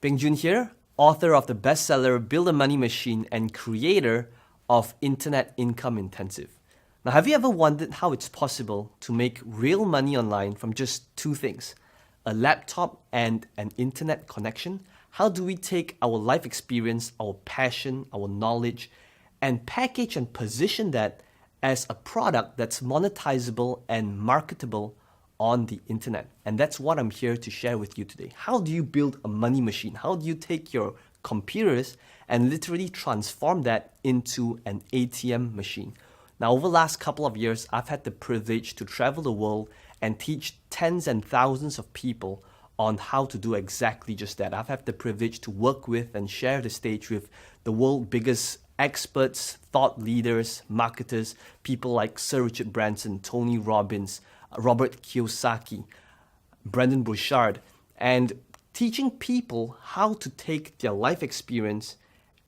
Pengjoon here, author of the bestseller Build a Money Machine and creator of Internet Income Intensive. Now, have you ever wondered how it's possible to make real money online from just two things, a laptop and an internet connection? How do we take our life experience, our passion, our knowledge, and package and position that as a product that's monetizable and marketable on the internet? And that's what I'm here to share with you today. How do you build a money machine? How do you take your computers and literally transform that into an ATM machine? Now, over the last couple of years, I've had the privilege to travel the world and teach tens and thousands of people on how to do exactly just that. I've had the privilege to work with and share the stage with the world's biggest experts, thought leaders, marketers, people like Sir Richard Branson, Tony Robbins, Robert Kiyosaki, Brendon Burchard, and teaching people how to take their life experience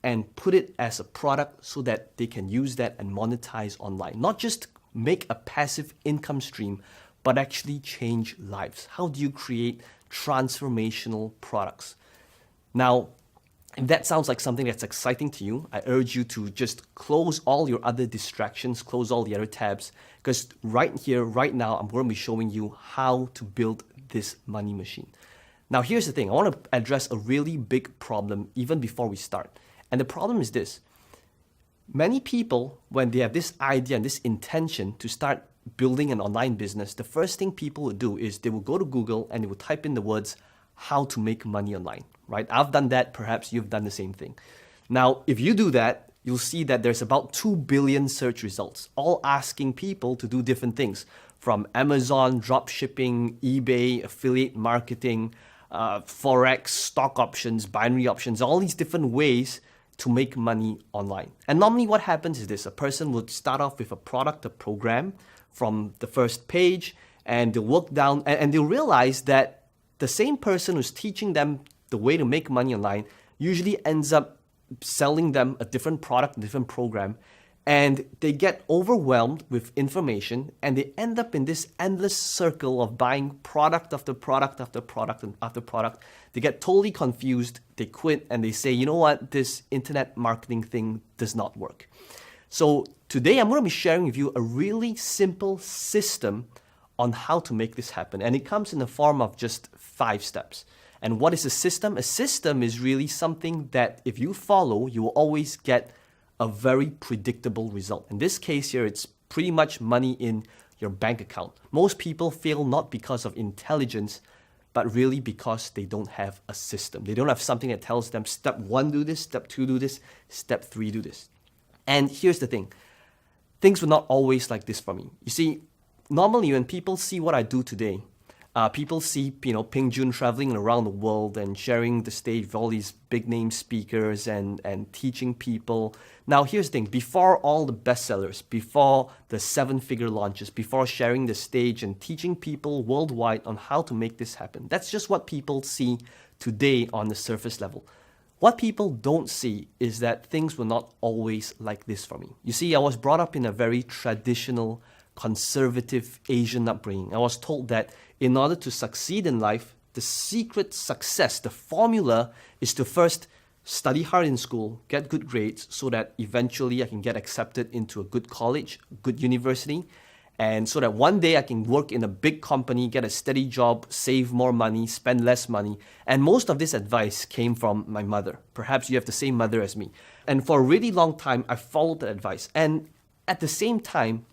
and put it as a product so that they can use that and monetize online. Not just make a passive income stream, but actually change lives. How do you create transformational products? Now, if that sounds like something that's exciting to you, I urge you to just close all your other distractions, close all the other tabs, because right here, right now, I'm going to be showing you how to build this money machine. Now, here's the thing. I want to address a really big problem even before we start. And the problem is this. Many people, when they have this idea and this intention to start building an online business, the first thing people will do is they will go to Google and they will type in the words, how to make money online, right? I've done that. Perhaps you've done the same thing. Now, if you do that, you'll see that there's about 2 billion search results, all asking people to do different things, from Amazon, drop shipping, eBay, affiliate marketing, Forex, stock options, binary options, all these different ways to make money online. And normally what happens is this: a person would start off with a product, a program from the first page, and they'll work down and they'll realize that the same person who's teaching them the way to make money online usually ends up selling them a different product, a different program, and they get overwhelmed with information and they end up in this endless circle of buying product after product after product and after product. They get totally confused, they quit, and they say, you know what, this internet marketing thing does not work. So today I'm going to be sharing with you a really simple system on how to make this happen. And it comes in the form of just 5 steps. And what is a system? A system is really something that if you follow, you will always get a very predictable result. In this case here, it's pretty much money in your bank account. Most people fail not because of intelligence, but really because they don't have a system. They don't have something that tells them step 1 do this, step 2 do this, step 3 do this. And here's the thing. Things were not always like this for me. You see, normally when people see what I do today, people see, Pengjoon traveling around the world and sharing the stage with all these big name speakers and teaching people. Now, here's the thing. Before all the bestsellers, before the 7-figure launches, before sharing the stage and teaching people worldwide on how to make this happen, that's just what people see today on the surface level. What people don't see is that things were not always like this for me. You see, I was brought up in a very traditional, conservative Asian upbringing. I was told that in order to succeed in life, the secret success, the formula, is to first study hard in school, get good grades, so that eventually I can get accepted into a good college, good university, and so that one day I can work in a big company, get a steady job, save more money, spend less money. And most of this advice came from my mother. Perhaps you have the same mother as me. And for a really long time, I followed that advice. And at the same time,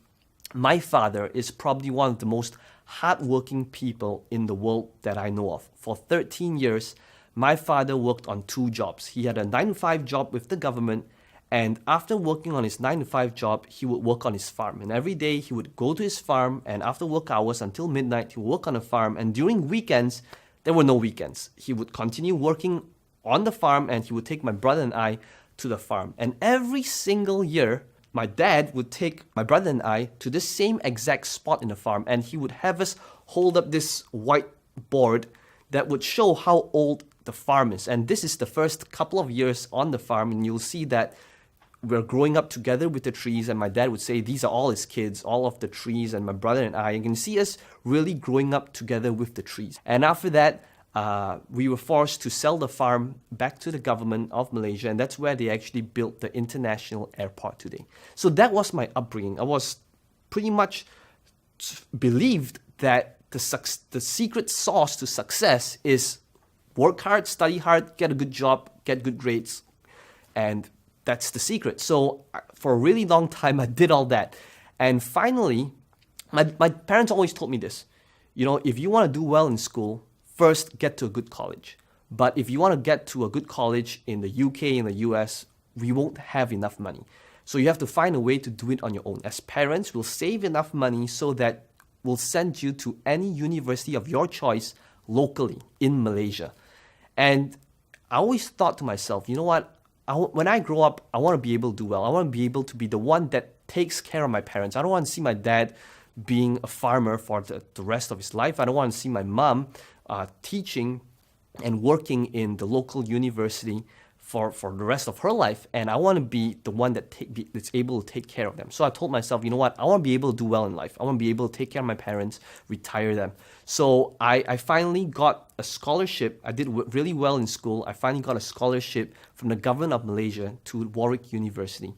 my father is probably one of the most hardworking people in the world that I know of. For 13 years, my father worked on 2 jobs. He had a 9-to-5 job with the government, and after working on his 9-to-5 job, he would work on his farm. And every day he would go to his farm, and after work hours until midnight, he would work on the farm. And during weekends, there were no weekends. He would continue working on the farm, and he would take my brother and I to the farm. And every single year, my dad would take my brother and I to the same exact spot in the farm, and he would have us hold up this white board that would show how old the farm is. And this is the first couple of years on the farm, and you'll see that we're growing up together with the trees, and my dad would say these are all his kids, all of the trees, and my brother and I. You can see us really growing up together with the trees. And after that, we were forced to sell the farm back to the government of Malaysia, and that's where they actually built the international airport today. So that was my upbringing. I was pretty much believed that the secret sauce to success is work hard, study hard, get a good job, get good grades, and that's the secret. So for a really long time, I did all that. And finally, my parents always told me this, if you want to do well in school, first get to a good college. But if you want to get to a good college in the UK, in the US, we won't have enough money. So you have to find a way to do it on your own. As parents, we'll save enough money so that we'll send you to any university of your choice locally in Malaysia. And I always thought to myself, you know what? When I grow up, I want to be able to do well. I want to be able to be the one that takes care of my parents. I don't want to see my dad being a farmer for the rest of his life. I don't want to see my mom teaching and working in the local university for the rest of her life. And I want to be the one that's able to take care of them. So I told myself, you know what? I want to be able to do well in life. I want to be able to take care of my parents, retire them. So I finally got a scholarship. I did really well in school. I finally got a scholarship from the government of Malaysia to Warwick University.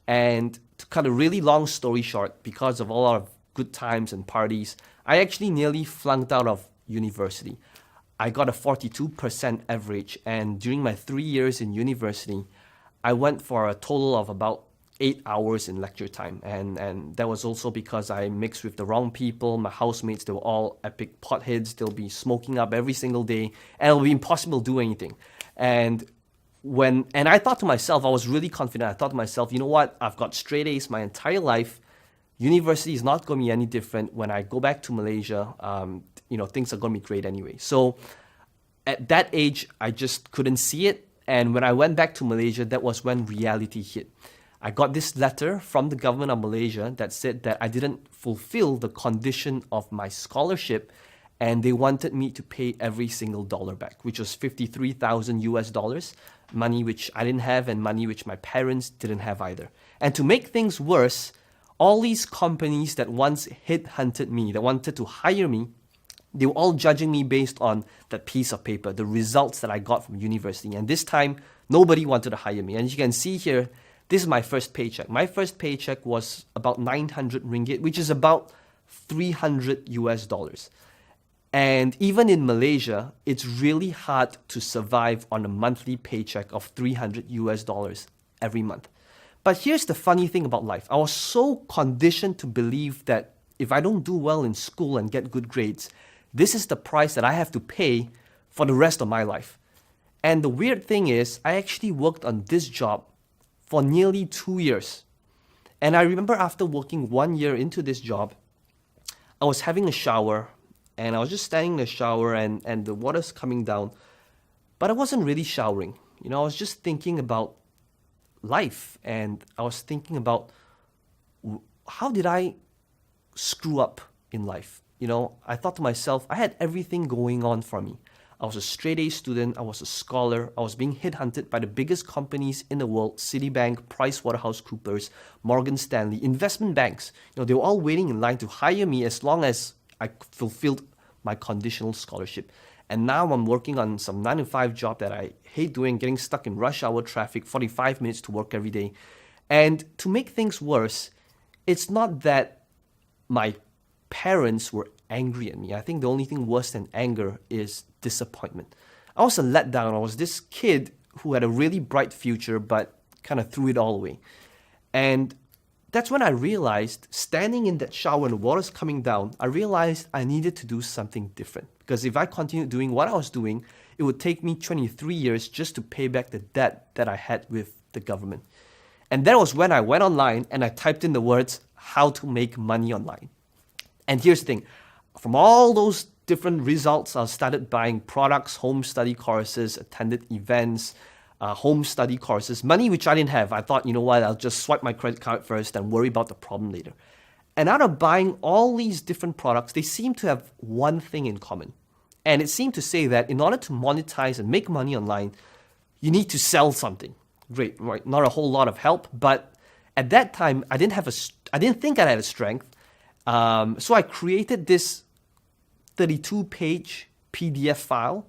And to cut a really long story short, because of all our good times and parties, I actually nearly flunked out of university. I got a 42% average, and during my 3 years in university, I went for a total of about 8 hours in lecture time. And that was also because I mixed with the wrong people. My housemates, they were all epic potheads. They'll be smoking up every single day, and it'll be impossible to do anything. And I thought to myself, I was really confident. I thought to myself, you know what? I've got straight A's my entire life. University is not going to be any different. When I go back to Malaysia, things are going to be great anyway. So at that age, I just couldn't see it. And when I went back to Malaysia, that was when reality hit. I got this letter from the government of Malaysia that said that I didn't fulfill the condition of my scholarship, and they wanted me to pay every single dollar back, which was 53,000 US dollars, money which I didn't have and money which my parents didn't have either. And to make things worse, all these companies that once headhunted me, that wanted to hire me, they were all judging me based on that piece of paper, the results that I got from university. And this time, nobody wanted to hire me. And as you can see here, this is my first paycheck. My first paycheck was about 900 ringgit, which is about 300 US dollars. And even in Malaysia, it's really hard to survive on a monthly paycheck of 300 US dollars every month. But here's the funny thing about life. I was so conditioned to believe that if I don't do well in school and get good grades, this is the price that I have to pay for the rest of my life. And the weird thing is, I actually worked on this job for nearly 2 years. And I remember after working 1 year into this job, I was having a shower, and I was just standing in the shower and the water's coming down. But I wasn't really showering. I was just thinking about life, and I was thinking about how did I screw up in life. I thought to myself, I had everything going on for me. I was a straight A student, I was a scholar, I was being headhunted by the biggest companies in the world, Citibank, PricewaterhouseCoopers, Morgan Stanley, investment banks. They were all waiting in line to hire me as long as I fulfilled my conditional scholarship. And now I'm working on some 9-to-5 job that I hate doing, getting stuck in rush hour traffic, 45 minutes to work every day. And to make things worse, it's not that my parents were angry at me. I think the only thing worse than anger is disappointment. I was a letdown. I was this kid who had a really bright future, but kind of threw it all away. And that's when I realized, standing in that shower and the water's coming down, I realized I needed to do something different. Because if I continued doing what I was doing, it would take me 23 years just to pay back the debt that I had with the government. And that was when I went online and I typed in the words, how to make money online. And here's the thing, from all those different results, I started buying products, home study courses, attended events, home study courses, money which I didn't have. I thought, you know what, I'll just swipe my credit card first and worry about the problem later. And out of buying all these different products, they seem to have one thing in common. And it seemed to say that in order to monetize and make money online, you need to sell something. Great, right? Not a whole lot of help, but at that time, I didn't think I had a strength. So I created this 32-page PDF file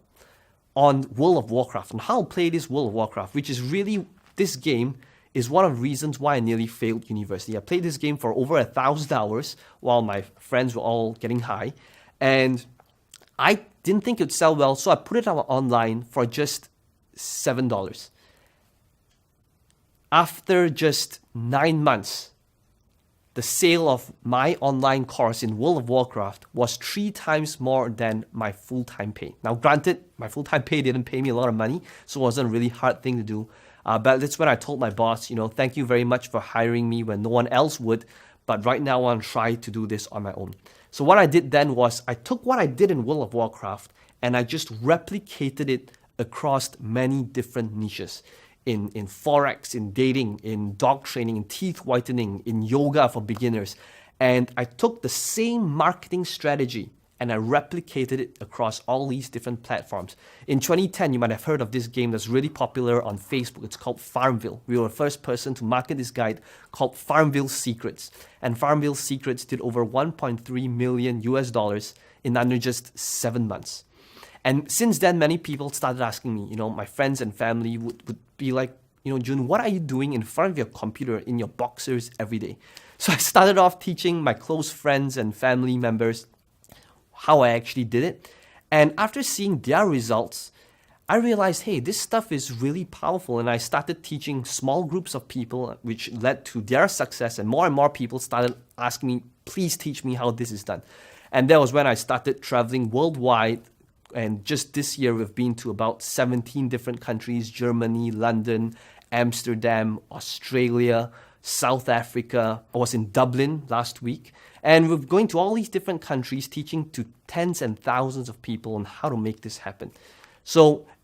on World of Warcraft and how to play this World of Warcraft, which is really, this game is one of the reasons why I nearly failed university. I played this game for over 1,000 hours while my friends were all getting high, and I didn't think it would sell well, so I put it out online for just $7. After just 9 months, the sale of my online course in World of Warcraft was 3 times more than my full-time pay. Now, granted, my full-time pay didn't pay me a lot of money, so it wasn't a really hard thing to do. But that's when I told my boss, thank you very much for hiring me when no one else would, but right now I want to try to do this on my own. So what I did then was I took what I did in World of Warcraft and I just replicated it across many different niches. In Forex, in dating, in dog training, in teeth whitening, in yoga for beginners. And I took the same marketing strategy and I replicated it across all these different platforms. In 2010, you might have heard of this game that's really popular on Facebook. It's called Farmville. We were the first person to market this guide called Farmville Secrets. And Farmville Secrets did over $1.3 million US in under just 7 months. And since then, many people started asking me, my friends and family would be like, Jun, what are you doing in front of your computer in your boxers every day? So I started off teaching my close friends and family members how I actually did it. And after seeing their results, I realized, hey, this stuff is really powerful. And I started teaching small groups of people, which led to their success. And more people started asking me, please teach me how this is done. And that was when I started traveling worldwide. And just this year, we've been to about 17 different countries: Germany, London, Amsterdam, Australia, South Africa. I was in Dublin last week. And we're going to all these different countries, teaching to tens and thousands of people on how to make this happen.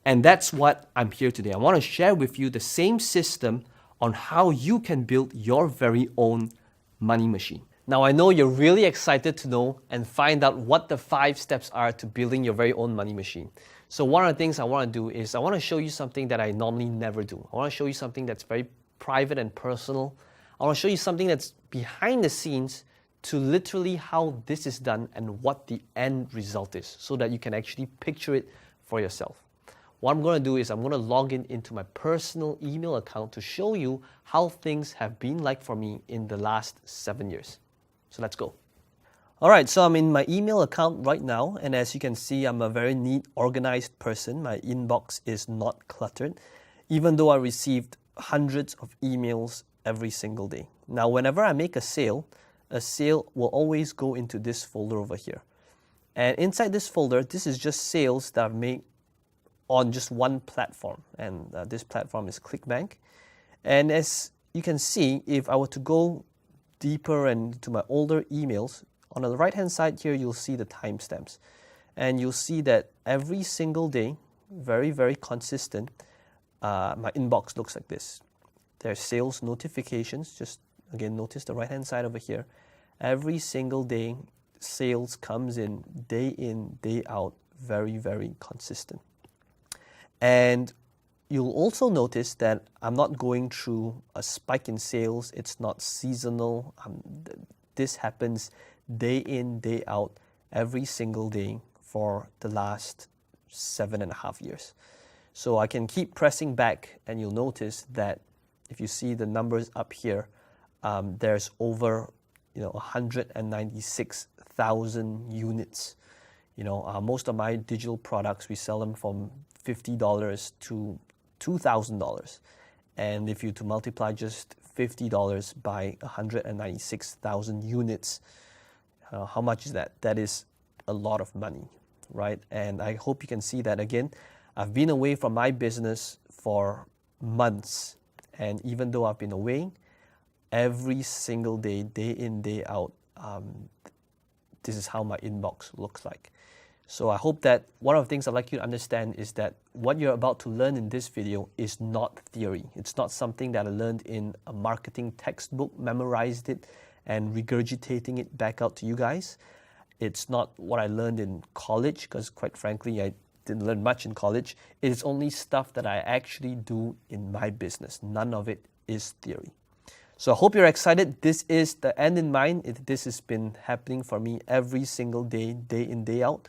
And that's what I'm here today. I want to share with you the same system on how you can build your very own money machine. Now, I know you're really excited to know and find out what the 5 steps are to building your very own money machine. So one of the things I want to do is I want to show you something that I normally never do. I want to show you something that's very private and personal. I want to show you something that's behind the scenes to literally how this is done and what the end result is so that you can actually picture it for yourself. What I'm going to do is I'm going to log into my personal email account to show you how things have been like for me in the last 7 years. So let's go. All right, so I'm in my email account right now, and as you can see, I'm a very neat, organized person. My inbox is not cluttered, even though I received hundreds of emails every single day. Now, whenever I make a sale will always go into this folder over here. And inside this folder, this is just sales that I've made on just one platform, and this platform is ClickBank. And as you can see, if I were to go deeper and to my older emails, on the right hand side here, you'll see the timestamps. And you'll see that every single day, very, very consistent, my inbox looks like this. There's sales notifications. Just again, notice the right hand side over here. Every single day, sales comes in, day out, very, very consistent. And you'll also notice that I'm not going through a spike in sales. It's not seasonal. This happens day in, day out, every single day for the last 7.5 years. So I can keep pressing back, and you'll notice that if you see the numbers up here, there's over 196,000 units. Most of my digital products, we sell them from $50 to $2,000. And if you to multiply just $50 by 196,000 units, how much is that? That is a lot of money, right? And I hope you can see that again. I've been away from my business for months. And even though I've been away, every single day, day in, day out, this is how my inbox looks like. So I hope that one of the things I'd like you to understand is that what you're about to learn in this video is not theory. It's not something that I learned in a marketing textbook, memorized it, and regurgitating it back out to you guys. It's not what I learned in college, because quite frankly, I didn't learn much in college. It is only stuff that I actually do in my business. None of it is theory. So I hope you're excited. This is the end in mind. This has been happening for me every single day, day in, day out.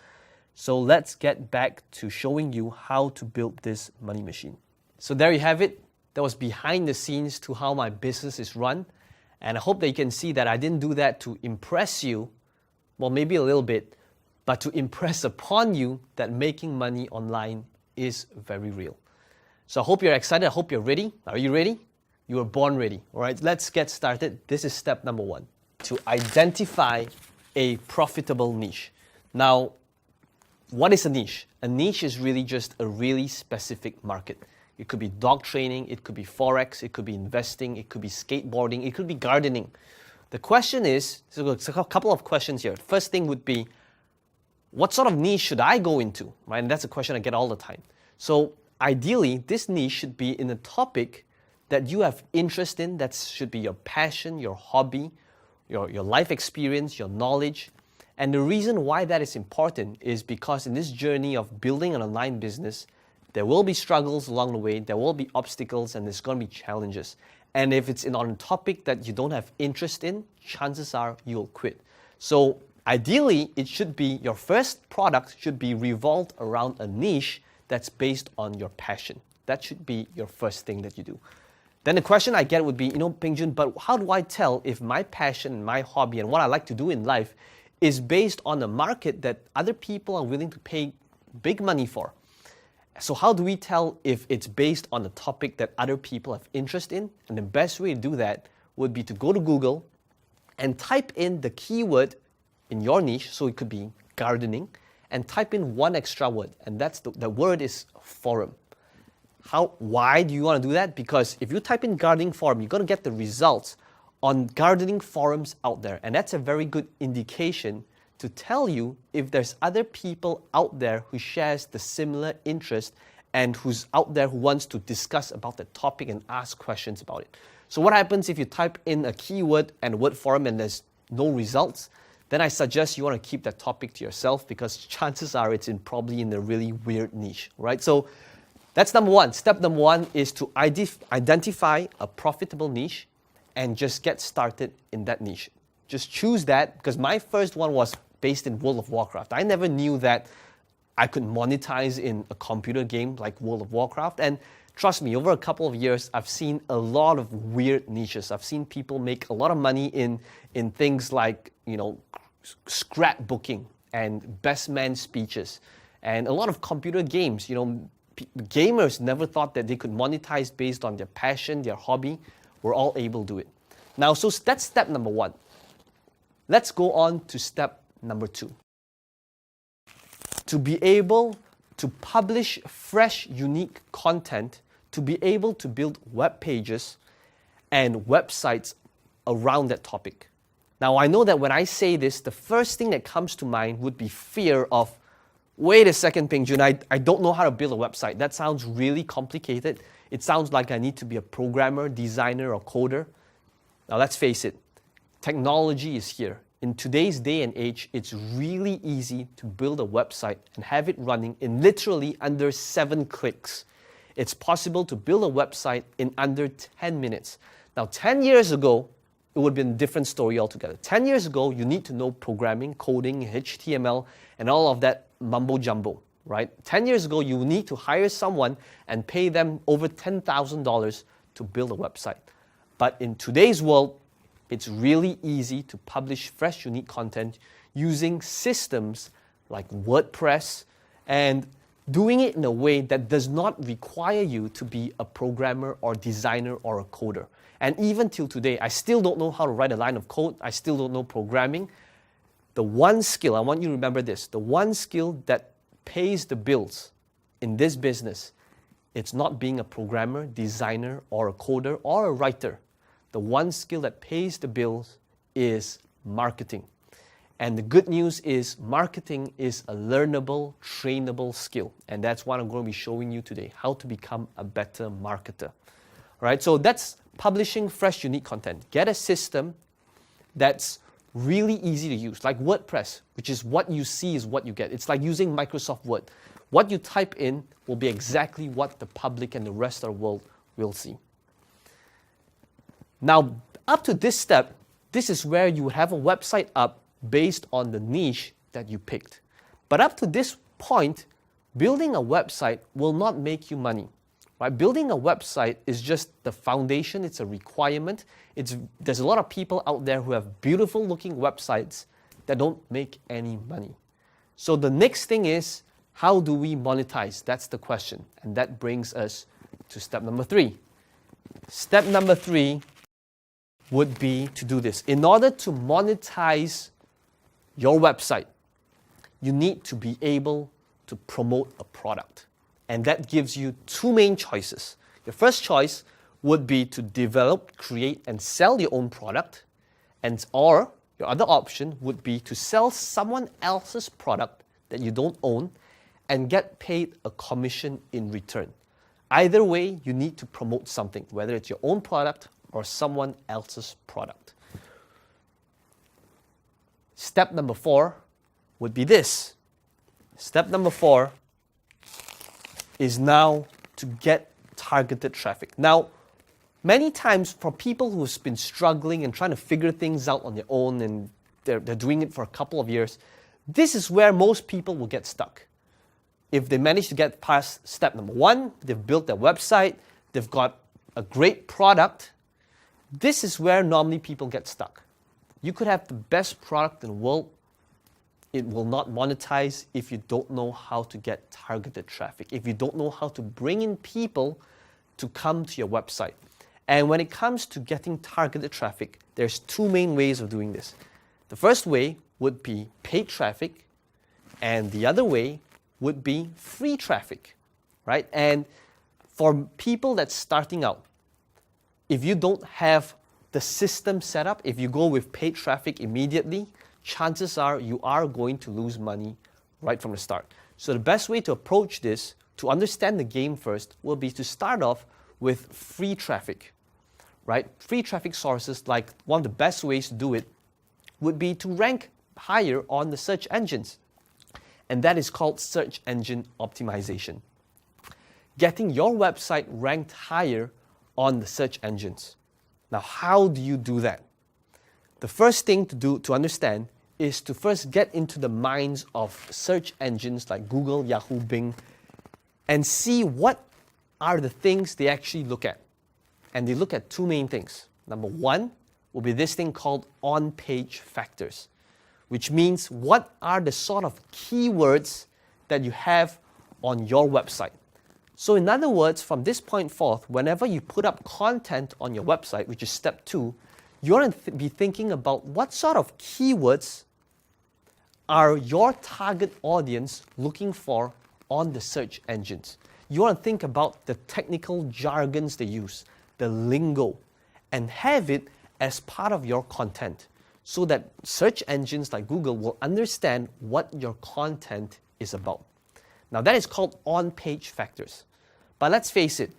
So let's get back to showing you how to build this money machine. So there you have it. That was behind the scenes to how my business is run. And I hope that you can see that I didn't do that to impress you, well, maybe a little bit, but to impress upon you that making money online is very real. So I hope you're excited. I hope you're ready. Are you ready? You were born ready. All right, let's get started. This is step number 1, to identify a profitable niche. Now, what is a niche? A niche is really just a really specific market. It could be dog training, it could be Forex, it could be investing, it could be skateboarding, it could be gardening. The question is, so it's a couple of questions here. First thing would be, what sort of niche should I go into? Right? And that's a question I get all the time. So ideally, this niche should be in a topic that you have interest in, that should be your passion, your hobby, your life experience, your knowledge. And the reason why that is important is because in this journey of building an online business, there will be struggles along the way, there will be obstacles, and there's going to be challenges. And if it's on a topic that you don't have interest in, chances are you'll quit. So ideally, it should be, your first product should be revolved around a niche that's based on your passion. That should be your first thing that you do. Then the question I get would be, Pengjoon, but how do I tell if my passion, my hobby, and what I like to do in life is based on a market that other people are willing to pay big money for? So how do we tell if it's based on a topic that other people have interest in? And the best way to do that would be to go to Google and type in the keyword in your niche, so it could be gardening, and type in one extra word, and that's the word is forum. Why do you want to do that? Because if you type in gardening forum, you're going to get the results on gardening forums out there, and that's a very good indication to tell you if there's other people out there who shares the similar interest and who's out there who wants to discuss about the topic and ask questions about it. So what happens if you type in a keyword and a word forum and there's no results? Then I suggest you want to keep that topic to yourself, because chances are it's probably in a really weird niche, right? So that's number 1. Step number 1 is to identify a profitable niche and just get started in that niche. Just choose that, because my first one was based in World of Warcraft. I never knew that I could monetize in a computer game like World of Warcraft. And trust me, over a couple of years, I've seen a lot of weird niches. I've seen people make a lot of money in things like, scrapbooking and best man speeches and a lot of computer games. Gamers never thought that they could monetize based on their passion, their hobby. We're all able to do it. Now, so that's step number 1. Let's go on to step number 2. To be able to publish fresh, unique content, to be able to build web pages and websites around that topic. Now, I know that when I say this, the first thing that comes to mind would be fear of, wait a second, Pengjoon, I don't know how to build a website. That sounds really complicated. It sounds like I need to be a programmer, designer, or coder. Now, let's face it, technology is here. In today's day and age, it's really easy to build a website and have it running in literally under 7 clicks. It's possible to build a website in under 10 minutes. Now, 10 years ago, it would have been a different story altogether. 10 years ago, you need to know programming, coding, HTML, and all of that mumbo jumbo, right? 10 years ago, you need to hire someone and pay them over $10,000 to build a website. But in today's world, it's really easy to publish fresh, unique content using systems like WordPress and doing it in a way that does not require you to be a programmer or designer or a coder. And even till today, I still don't know how to write a line of code. I still don't know programming. The one skill, I want you to remember this, the one skill that pays the bills in this business, it's not being a programmer, designer, or a coder, or a writer. The one skill that pays the bills is marketing. And the good news is marketing is a learnable, trainable skill. And that's what I'm going to be showing you today, how to become a better marketer. All right, so that's publishing fresh, unique content. Get a system that's really easy to use, like WordPress, which is what you see is what you get. It's like using Microsoft Word. What you type in will be exactly what the public and the rest of the world will see. Now, up to this step, this is where you have a website up based on the niche that you picked. But up to this point, building a website will not make you money. Right? Building a website is just the foundation, it's a requirement. There's a lot of people out there who have beautiful looking websites that don't make any money. So the next thing is, how do we monetize? That's the question. And that brings us to step number 3. Step number 3 would be to do this. In order to monetize your website, you need to be able to promote a product. And that gives you 2 main choices. Your first choice would be to develop, create, and sell your own product. Or your other option would be to sell someone else's product that you don't own and get paid a commission in return. Either way, you need to promote something, whether it's your own product or someone else's product. Step number 4 would be this. Step number 4 is now to get targeted traffic. Now, many times for people who've been struggling and trying to figure things out on their own and they're doing it for a couple of years, this is where most people will get stuck. If they manage to get past step number 1, they've built their website, they've got a great product, this is where normally people get stuck. You could have the best product in the world, it will not monetize if you don't know how to get targeted traffic, if you don't know how to bring in people to come to your website. And when it comes to getting targeted traffic, there's 2 main ways of doing this. The first way would be paid traffic, and the other way would be free traffic, right? And for people that's starting out, if you don't have the system set up, if you go with paid traffic immediately, chances are you are going to lose money right from the start. So the best way to approach this, to understand the game first, will be to start off with free traffic, right? Free traffic sources, like one of the best ways to do it would be to rank higher on the search engines. And that is called search engine optimization. Getting your website ranked higher on the search engines. Now, how do you do that? The first thing to understand is to first get into the minds of search engines like Google, Yahoo, Bing, and see what are the things they actually look at. And they look at 2 main things. Number 1 will be this thing called on-page factors, which means what are the sort of keywords that you have on your website. So in other words, from this point forth, whenever you put up content on your website, which is step 2, you want to be thinking about what sort of keywords are your target audience looking for on the search engines. You want to think about the technical jargons they use, the lingo, and have it as part of your content so that search engines like Google will understand what your content is about. Now that is called on-page factors. But let's face it,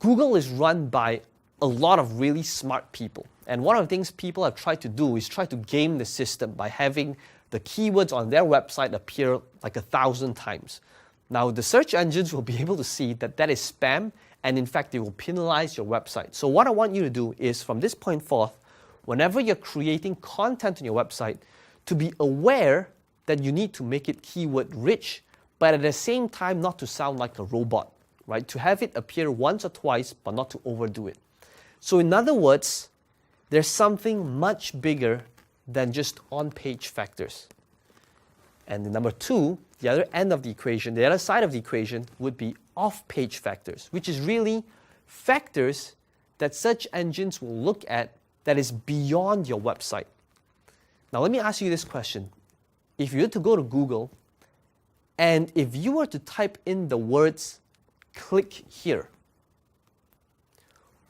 Google is run by a lot of really smart people. And one of the things people have tried to do is try to game the system by having the keywords on their website appear like 1,000 times. Now, the search engines will be able to see that that is spam, and in fact, they will penalize your website. So what I want you to do is, from this point forth, whenever you're creating content on your website, to be aware that you need to make it keyword rich, but at the same time not to sound like a robot, right? To have it appear once or twice, but not to overdo it. So in other words, there's something much bigger than just on-page factors. And the number 2, the other end of the equation, the other side of the equation would be off-page factors, which is really factors that search engines will look at that is beyond your website. Now let me ask you this question. If you were to go to Google, and if you were to type in the words, click here,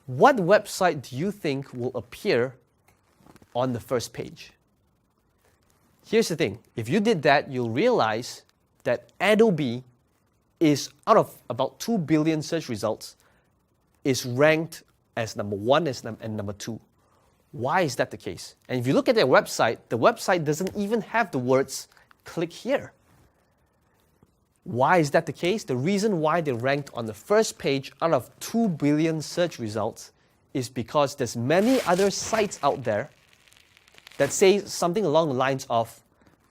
what website do you think will appear on the first page? Here's the thing. If you did that, you'll realize that Adobe is, out of about 2 billion search results, is ranked as number 1 and number 2. Why is that the case? And if you look at their website, the website doesn't even have the words, click here. Why is that the case? The reason why they ranked on the first page out of 2 billion search results is because there's many other sites out there that say something along the lines of,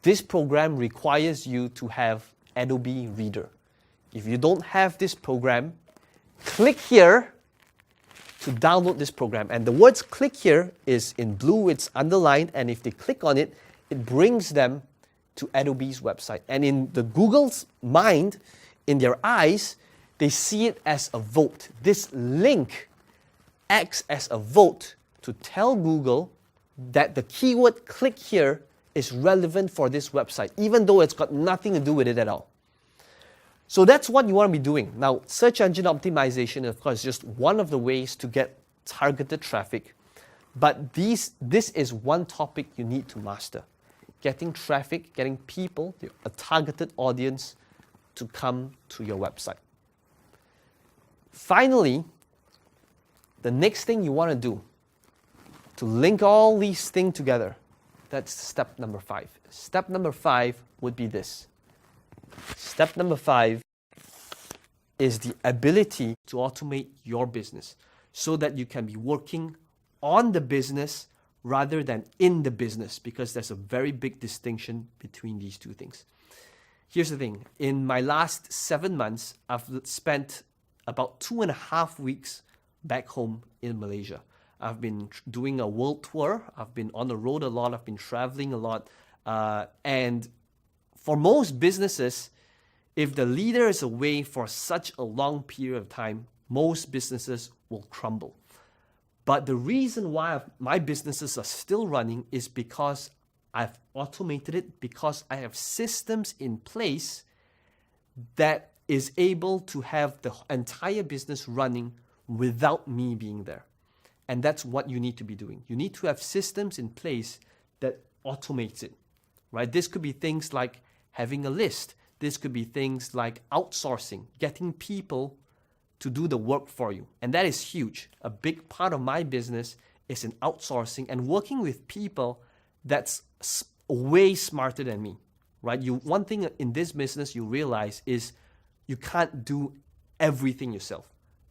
this program requires you to have Adobe Reader. If you don't have this program, click here to download this program. And the words click here is in blue, it's underlined, and if they click on it, it brings them to Adobe's website. And in the Google's mind, in their eyes, they see it as a vote. This link acts as a vote to tell Google that the keyword click here is relevant for this website, even though it's got nothing to do with it at all. So that's what you want to be doing. Now, search engine optimization, of course, is just one of the ways to get targeted traffic. But this is one topic you need to master. Getting traffic, getting people, a targeted audience to come to your website. Finally, the next thing you want to do to link all these things together, that's step number 5. Step number 5 would be this. Step number 5 is the ability to automate your business so that you can be working on the business rather than in the business, because there's a very big distinction between these two things. Here's the thing. In my last 7 months, I've spent about 2.5 weeks back home in Malaysia. I've been doing a world tour. I've been on the road a lot. I've been traveling a lot. And for most businesses, if the leader is away for such a long period of time, most businesses will crumble. But the reason why my businesses are still running is because I've automated it, because I have systems in place that is able to have the entire business running without me being there. And that's what you need to be doing. You need to have systems in place that automates it, right? This could be things like having a list. This could be things like outsourcing, getting people to do the work for you. And that is huge. A big part of my business is in outsourcing and working with people that's way smarter than me, right? One thing in this business you realize is you can't do everything yourself.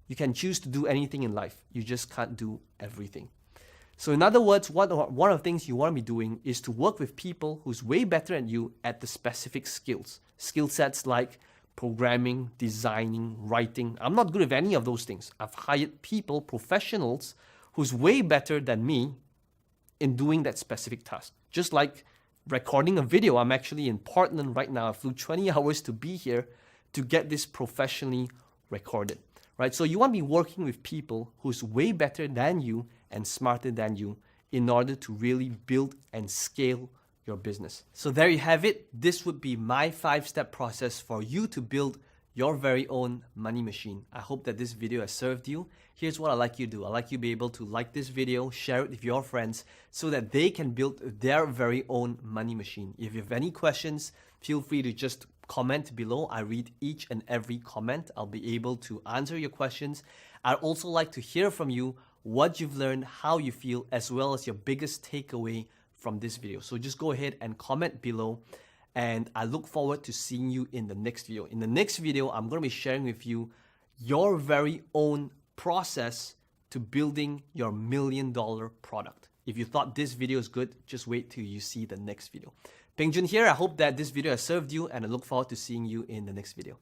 You can choose to do anything in life. You just can't do everything. So in other words, one of the things you want to be doing is to work with people who's way better than you at the specific skills. Skill sets like programming, designing, writing. I'm not good at any of those things. I've hired people, professionals, who's way better than me in doing that specific task. Just like recording a video. I'm actually in Portland right now. I flew 20 hours to be here to get this professionally recorded, right? So you want to be working with people who's way better than you and smarter than you in order to really build and scale your business. So there you have it. This would be my 5-step process for you to build your very own money machine. I hope that this video has served you. Here's what I'd like you to do. I'd like you to be able to like this video, share it with your friends so that they can build their very own money machine. If you have any questions, feel free to just comment below. I read each and every comment. I'll be able to answer your questions. I'd also like to hear from you what you've learned, how you feel, as well as your biggest takeaway from this video. So just go ahead and comment below, and I look forward to seeing you in the next video. In the next video, I'm going to be sharing with you your very own process to building your $1 million product. If you thought this video is good, just wait till you see the next video. Pengjoon here. I hope that this video has served you, and I look forward to seeing you in the next video.